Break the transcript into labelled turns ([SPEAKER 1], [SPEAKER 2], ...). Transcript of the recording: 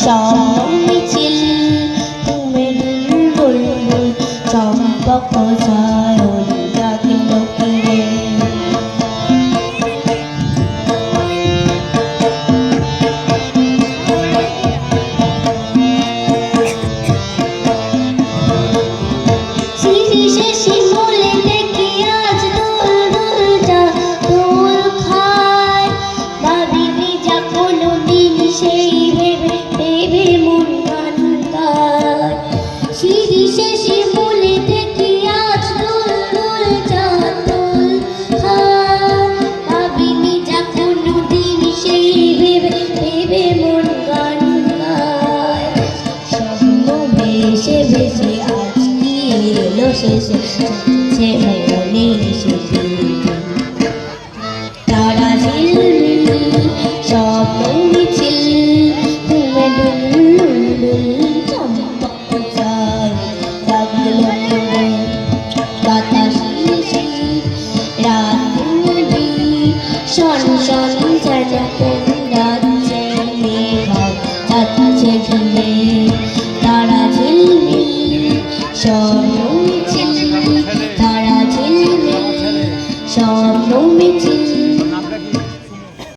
[SPEAKER 1] স্বপ্ন মিছিল ঘুমে দুলদুল চম্পক সায়ন ডাকিল কিরে শিশিরে শিমুলে দেখি আজ দুলদুলটা দোল খায় ভাবিনি যা কোনোদিন সেই ভেবে ভেবে মন গান গায় শিশিরে শিমুলে দেখি আজ দুলদুলটা দোল খায় ভাবিনি যা কোনোদিন সেই ভেবে ভেবে মন গান গায় স্বপ্ন ভেসে ভেসে আজ কি এলো শেষে যাচ্ছে মনে সেদিন তারা ঝিলমিল স্বপ্ন মিছিল ঘুমে দুলদুল চম্পক যায় লাগলো করে বাতাস শিশির রাত নদী শন শন যেন কোন রাজ্যে মেঘা যাচ্ছে ঘিরে তারা ঝিলমিল স্বপ্ন মিছিল তারা ঝিলমিল স্বপ্ন মিছিল